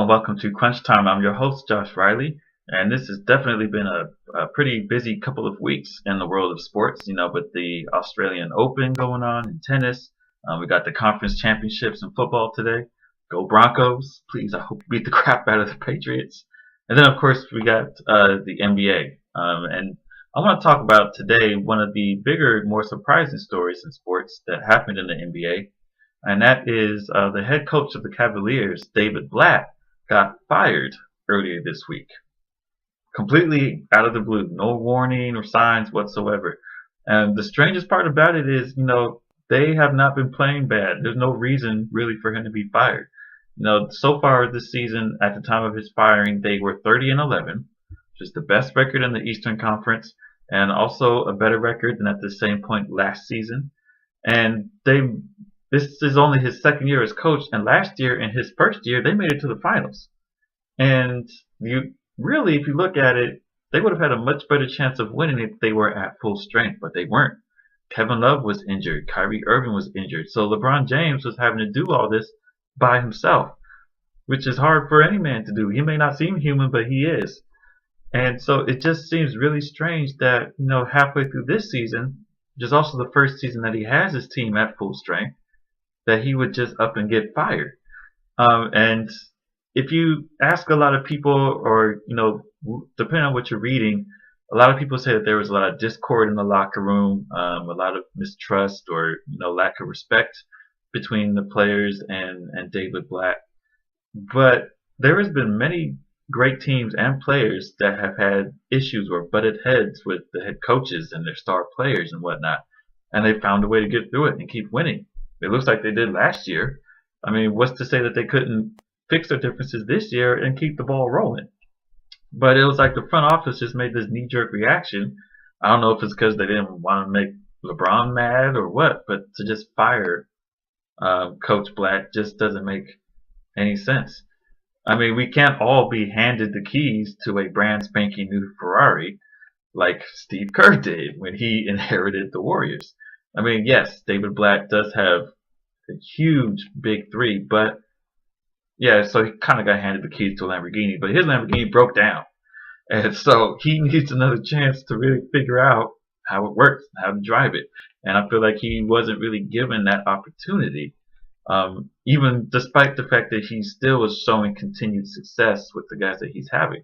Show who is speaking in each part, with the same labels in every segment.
Speaker 1: welcome to Crunch Time. I'm your host, Josh Riley, and this has definitely been a pretty busy couple of weeks in the world of sports, with the Australian Open going on in tennis. We got the conference championships in football today. Go Broncos. Please, I hope you beat the crap out of the Patriots. And then, of course, we got the NBA. And I want to talk about today one of the bigger, more surprising stories in sports that happened in the NBA. And that is the head coach of the Cavaliers, David Blatt, got fired earlier this week. Completely out of the blue. No warning or signs whatsoever. And the strangest part about it is, they have not been playing bad. There's no reason really for him to be fired. So far this season, at the time of his firing, they were 30-11, which is the best record in the Eastern Conference, and also a better record than at the same point last season. And this is only his second year as coach, and last year, in his first year, they made it to the finals. And if you look at it, they would have had a much better chance of winning if they were at full strength, but they weren't. Kevin Love was injured. Kyrie Irving was injured. So LeBron James was having to do all this by himself, which is hard for any man to do. He may not seem human, but he is. And so it just seems really strange that, halfway through this season, which is also the first season that he has his team at full strength, that he would just up and get fired. And if you ask a lot of people, or, depending on what you're reading, a lot of people say that there was a lot of discord in the locker room, a lot of mistrust or, lack of respect between the players and David Blatt. But there has been many great teams and players that have had issues or butted heads with the head coaches and their star players and whatnot. And they found a way to get through it and keep winning. It looks like they did last year. I mean, what's to say that they couldn't fix their differences this year and keep the ball rolling? But it was like the front office just made this knee-jerk reaction. I don't know if it's because they didn't want to make LeBron mad or what, but to just fire Coach Blatt just doesn't make any sense. I mean, we can't all be handed the keys to a brand spanking new Ferrari like Steve Kerr did when he inherited the Warriors. I mean, yes, David Blatt does have a huge big three, but yeah, so he kind of got handed the keys to a Lamborghini, but his Lamborghini broke down. And so he needs another chance to really figure out how it works, how to drive it. And I feel like he wasn't really given that opportunity, even despite the fact that he still was showing continued success with the guys that he's having.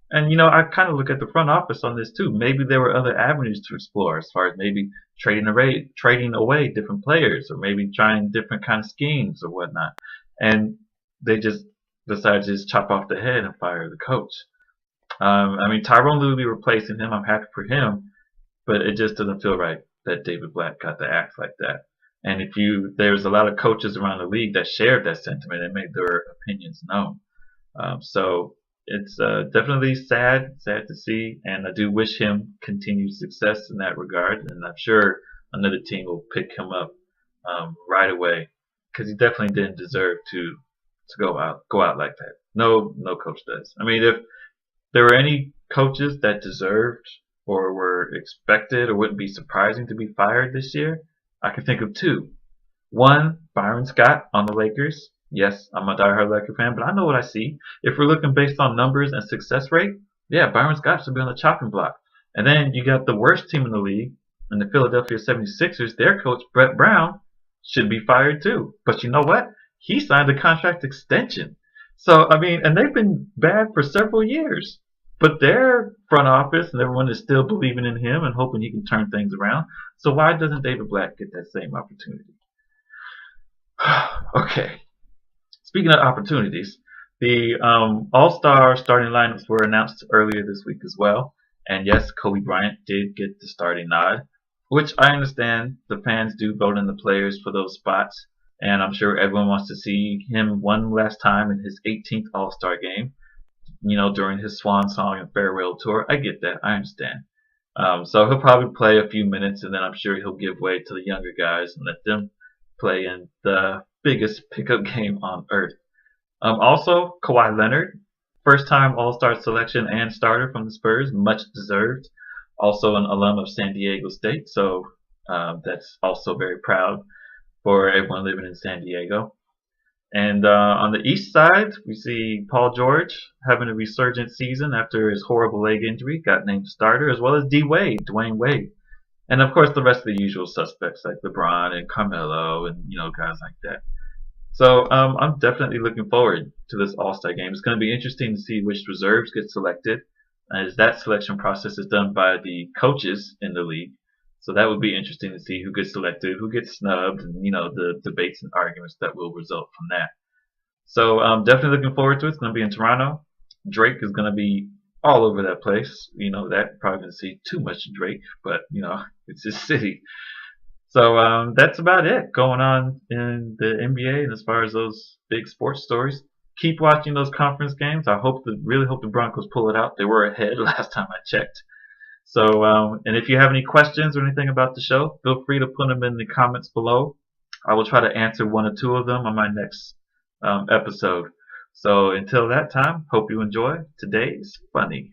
Speaker 1: And, I kind of look at the front office on this too. Maybe there were other avenues to explore as far as maybe trading away different players, or maybe trying different kind of schemes or whatnot. And they just decided to just chop off the head and fire the coach. I mean, Tyrone Lue replacing him, I'm happy for him, but it just doesn't feel right that David Blatt got to act like that. And there's a lot of coaches around the league that shared that sentiment and made their opinions known. So it's definitely sad to see, and I do wish him continued success in that regard. And I'm sure another team will pick him up right away, because he definitely didn't deserve to go out like that. No coach does. I mean, if there were any coaches that deserved or were expected or wouldn't be surprising to be fired this year, I can think of two. One, Byron Scott on the Lakers. Yes, I'm a diehard Lakers fan, but I know what I see. If we're looking based on numbers and success rate, yeah, Byron Scott should be on the chopping block. And then you got the worst team in the league, and the Philadelphia 76ers. Their coach, Brett Brown, should be fired too. But you know what? He signed a contract extension. So, I mean, and they've been bad for several years. But their front office and everyone is still believing in him and hoping he can turn things around. So why doesn't David Blatt get that same opportunity? Okay. Speaking of opportunities, the All-Star starting lineups were announced earlier this week as well. And yes, Kobe Bryant did get the starting nod, which I understand the fans do vote in the players for those spots. And I'm sure everyone wants to see him one last time in his 18th All-Star game, during his swan song and farewell tour. I get that. I understand. So he'll probably play a few minutes, and then I'm sure he'll give way to the younger guys and let them play in the biggest pickup game on earth. Also, Kawhi Leonard, first time All-Star selection and starter from the Spurs, much deserved. Also an alum of San Diego State, so that's also very proud for everyone living in San Diego. And on the East side, we see Paul George having a resurgent season after his horrible leg injury, got named starter, as well as Dwayne Wade. And of course, the rest of the usual suspects like LeBron and Carmelo and guys like that. So I'm definitely looking forward to this All-Star game. It's going to be interesting to see which reserves get selected, as that selection process is done by the coaches in the league. So that would be interesting to see who gets selected, who gets snubbed, and the debates and arguments that will result from that. So I'm definitely looking forward to it. It's going to be in Toronto. Drake is going to be all over that place. That probably didn't see too much Drake, but it's his city. So that's about it going on in the NBA and as far as those big sports stories. Keep watching those conference games. Really hope the Broncos pull it out. They were ahead last time I checked. So, and if you have any questions or anything about the show, feel free to put them in the comments below. I will try to answer one or two of them on my next episode. So until that time, hope you enjoy today's Funny.